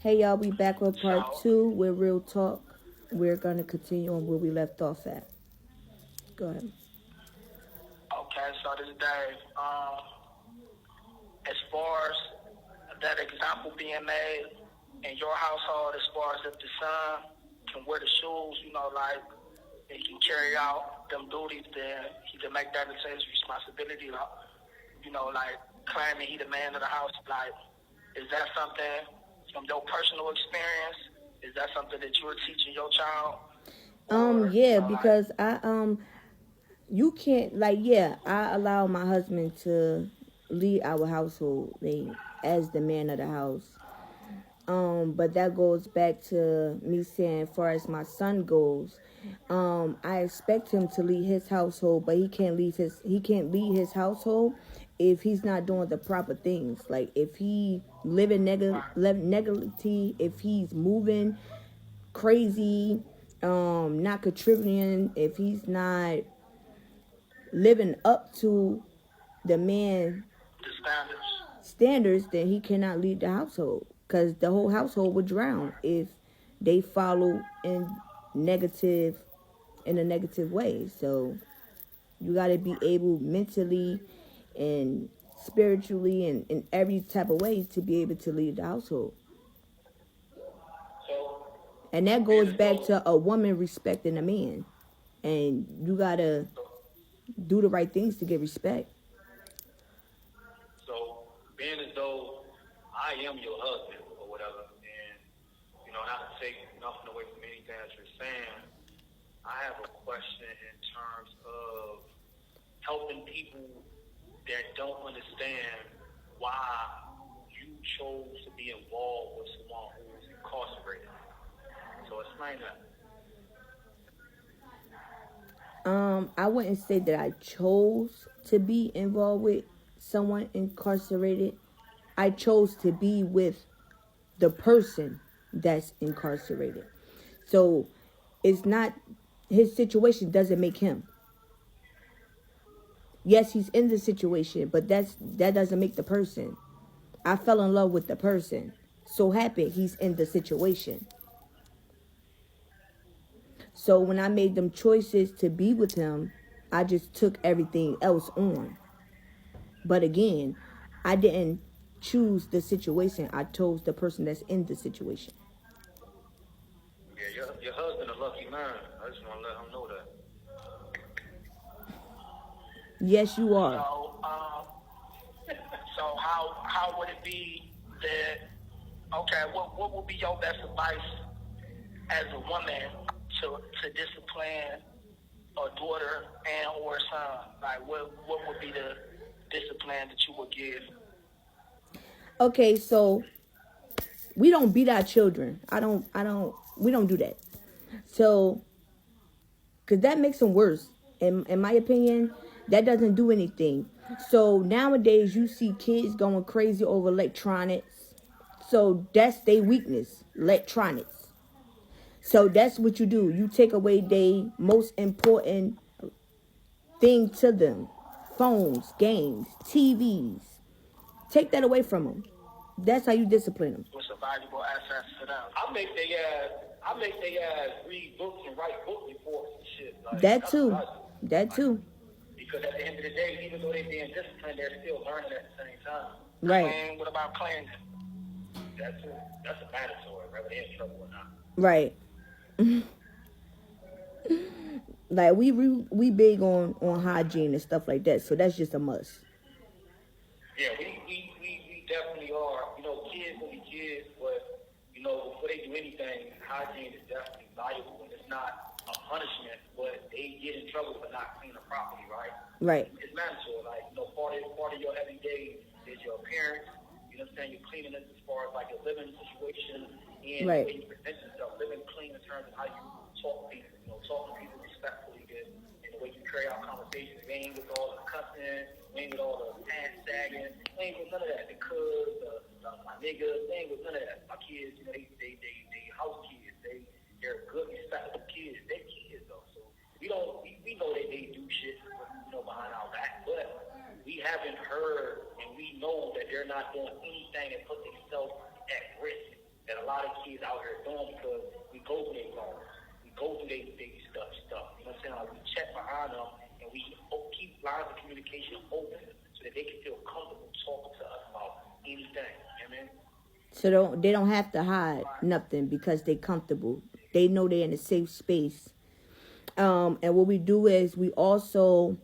Hey y'all, we back with part So, two with real talk. We're gonna continue on where we left off at. Go ahead. okay, so this day, as far as that example being made in your household, as far as if the son can wear the shoes, like he can carry out them duties, then he can make that into his responsibility, like claiming he the man of the house. Like, is that something from your personal experience? Is that something that you're teaching your child? Or, Yeah, like, because you can't I allow my husband to lead our household as the man of the house. But that goes back to me saying, as far as my son goes, I expect him to lead his household, but he can't lead his household if he's not doing the proper things. Like if he living negativity, if he's moving crazy, not contributing, if he's not living up to the man the standards? standards, then he cannot lead the household because the whole household would drown if they follow in a negative way. So you got to be able mentally and spiritually and in every type of way to be able to lead the household. So, And that being goes as back though to a woman respecting a man. And you got to do the right things to get respect. So, being as though I am your husband or whatever, and not to take nothing away from anything that you're saying, I have a question in terms of helping people that don't understand why you chose to be involved with someone who's incarcerated. So explain that. I wouldn't say that I chose to be involved with someone incarcerated. I chose to be with the person that's incarcerated. So it's not, his situation doesn't make him. Yes, he's in the situation, but that doesn't make the person. I fell in love with the person. So happy he's in the situation. So when I made them choices to be with him, I just took everything else on. But again, I didn't choose the situation. I chose the person that's in the situation. Yeah, your husband a lucky man. I just want to let him know that. Yes, you are. So, so how would it be that? Okay, what would be your best advice as a woman to discipline a daughter and or a son? Like, what would be the discipline that you would give? Okay, so we don't beat our children. We don't do that. So, because that makes them worse. In my opinion, that doesn't do anything. So nowadays, you see kids going crazy over electronics. So that's their weakness, electronics. So that's what you do. You take away their most important thing to them: phones, games, TVs. Take that away from them. That's how you discipline them. What's a valuable asset to them? I make they ass read books and write book reports and shit. Like That that's what too. I do. That Like too. because at the end of the day, even though they're being disciplined, they're still learning at the same time. Right. What about cleaning? That's a mandatory, whether they're in trouble or not. Right. Like we big on hygiene and stuff like that. So that's just a must. Yeah, we definitely are. Kids will be kids, but before they do anything, hygiene is definitely valuable, and it's not a punishment, but they get in trouble for not cleaning properly, right? Right. It's mandatory. Like part of your every day is your appearance. You know what I'm saying? You're cleaning it as far as like your living situation and the way Right. you present yourself, living clean in terms of how you talk to people. Talking to people respectfully, good, and the way you carry out conversations. We ain't with all the cussing, we ain't with all the pants sagging, we ain't with none of that. Because my niggas, we ain't with none of that. My kids, they house kids. They're good, respectable kids. They're kids though, so we know that they do shit, behind our back, but we haven't heard and we know that they're not doing anything that puts themselves at risk that a lot of kids out here doing because we go through their wrongs. We go through their stuff. You know what I'm saying? Like we check behind them and we keep lines of communication open so that they can feel comfortable talking to us about anything. You know what I mean? So they don't have to hide nothing because they comfortable. They know they're in a safe space. And what we do is we also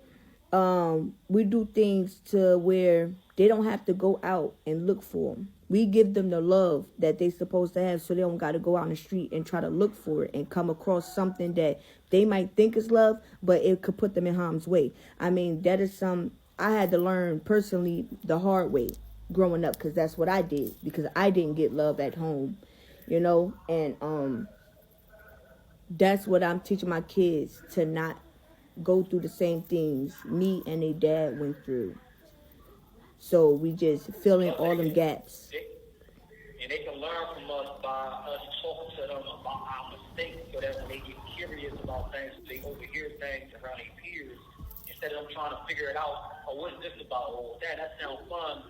we do things to where they don't have to go out and look for them. We give them the love that they're supposed to have, so they don't got to go out in the street and try to look for it and come across something that they might think is love, but it could put them in harm's way. I mean, that is I had to learn personally the hard way growing up, because that's what I did, because I didn't get love at home, you know, and that's what I'm teaching my kids, to not go through the same things me and their dad went through. So we just fill in all them gaps. And they can learn from us by us talking to them about our mistakes, so that when they get curious about things, they overhear things around their peers, instead of them trying to figure it out. Oh, what's this about? Oh, that sounds fun.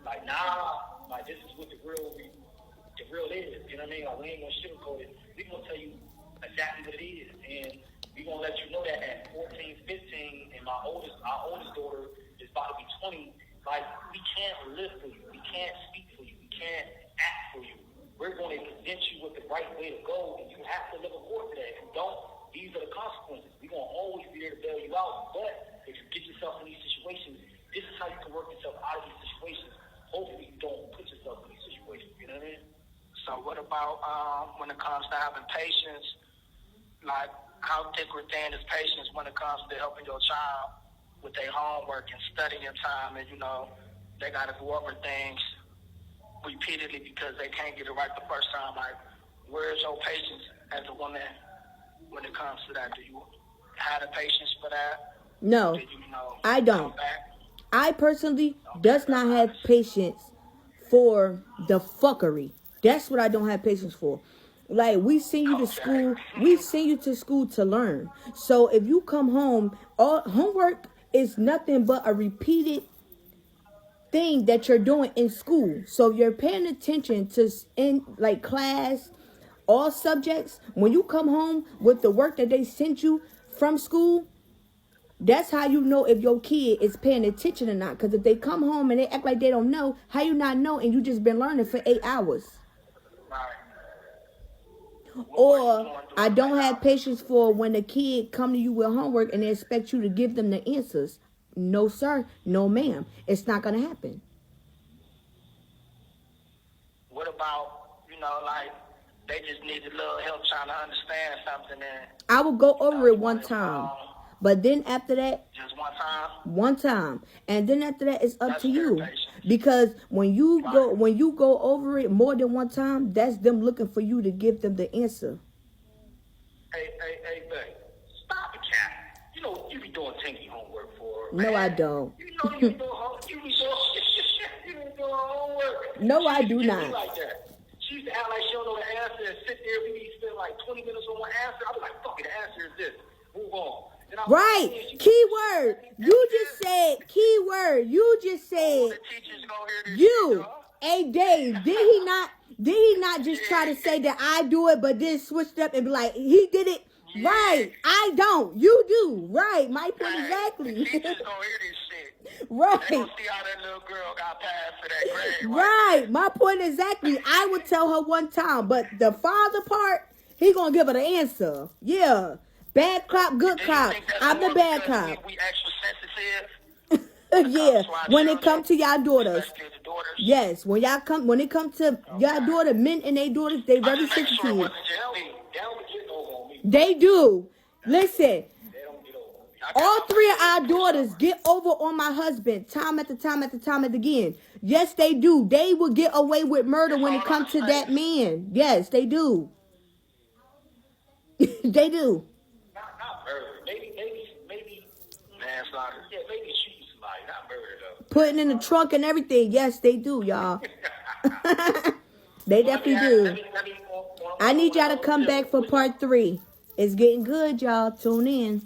Like, nah, like this is what the real is. You know what I mean? Like, we ain't gonna sugarcoat it. We gonna tell you exactly what it is, and we gonna let you know that at 14, 15, and our oldest daughter is about to be 20. Like, we can't live for you. We can't speak for you. We can't act for you. We're going to present you with the right way to go, and you have to live according to that. If you don't, these are the consequences. We're going to always be there to bail you out. But if you get yourself in these situations, this is how you can work yourself out of these situations. Hopefully you don't put yourself in these situations. You know what I mean? So what about when it comes to having patience? Like, how thick or thin is patience when it comes to helping your child with their homework and studying time, and, you know, they got to go over things repeatedly because they can't get it right the first time? Like, where's your patience as a woman when it comes to that? Do you have the patience for that? No, I don't. I personally does not have patience for the fuckery. That's what I don't have patience for. Like, we send you to school. We send you to school to learn. So if you come home, all homework is nothing but a repeated thing that you're doing in school. So if you're paying attention to in like class, all subjects, when you come home with the work that they sent you from school, that's how you know if your kid is paying attention or not. Because if they come home and they act like they don't know, how you not know and you just been learning for 8 hours? Or I don't have patience for when a kid come to you with homework and they expect you to give them the answers. No, sir. No, ma'am. It's not going to happen. What about, you know, like, they just need a little help trying to understand something? And I will go over it one time. But then after that, just one time? One time. And then after that, it's up to you. Because when you go over it more than one time, that's them looking for you to give them the answer. Hey, babe. Stop it, cat. You know, you be doing Tinky homework for her, No, man. I don't. You know you be doing homework. You be doing homework. No, I do not. Like that. She used to act like she don't know the answer and sit there. We spend like 20 minutes on one answer. I was like, fuck it, the answer is this. Move on. Right. Keyword. You just said keyword. You just said you. Hey, Dave, did he not just try to say that I do it, but then switched up and be like, he did it? Yeah. Right. I don't. You do. Right. My point exactly. The teachers gonna hear this shit. Right. They gonna see how that little girl got passed for that grade. Right. My point exactly. I would tell her one time, but the father part, he gonna give her the answer. Yeah. Bad cop, good cop. I'm the bad cop. We extra sensitive. Yeah, when it comes to y'all daughters. Yes, when it comes to y'all daughter, men and their daughters, they very sensitive. They do. Listen, all 3 of our daughters get over on my husband time after time after time and again. Yes, they do. They will get away with murder when it comes to that man. Yes, they do. They do. Not murder. Maybe manslaughter. Yeah, maybe shooting somebody. Not murder, though. Putting in the trunk and everything. Yes, they do, y'all. They definitely do. I need y'all to come back for part 3. It's getting good, y'all. Tune in.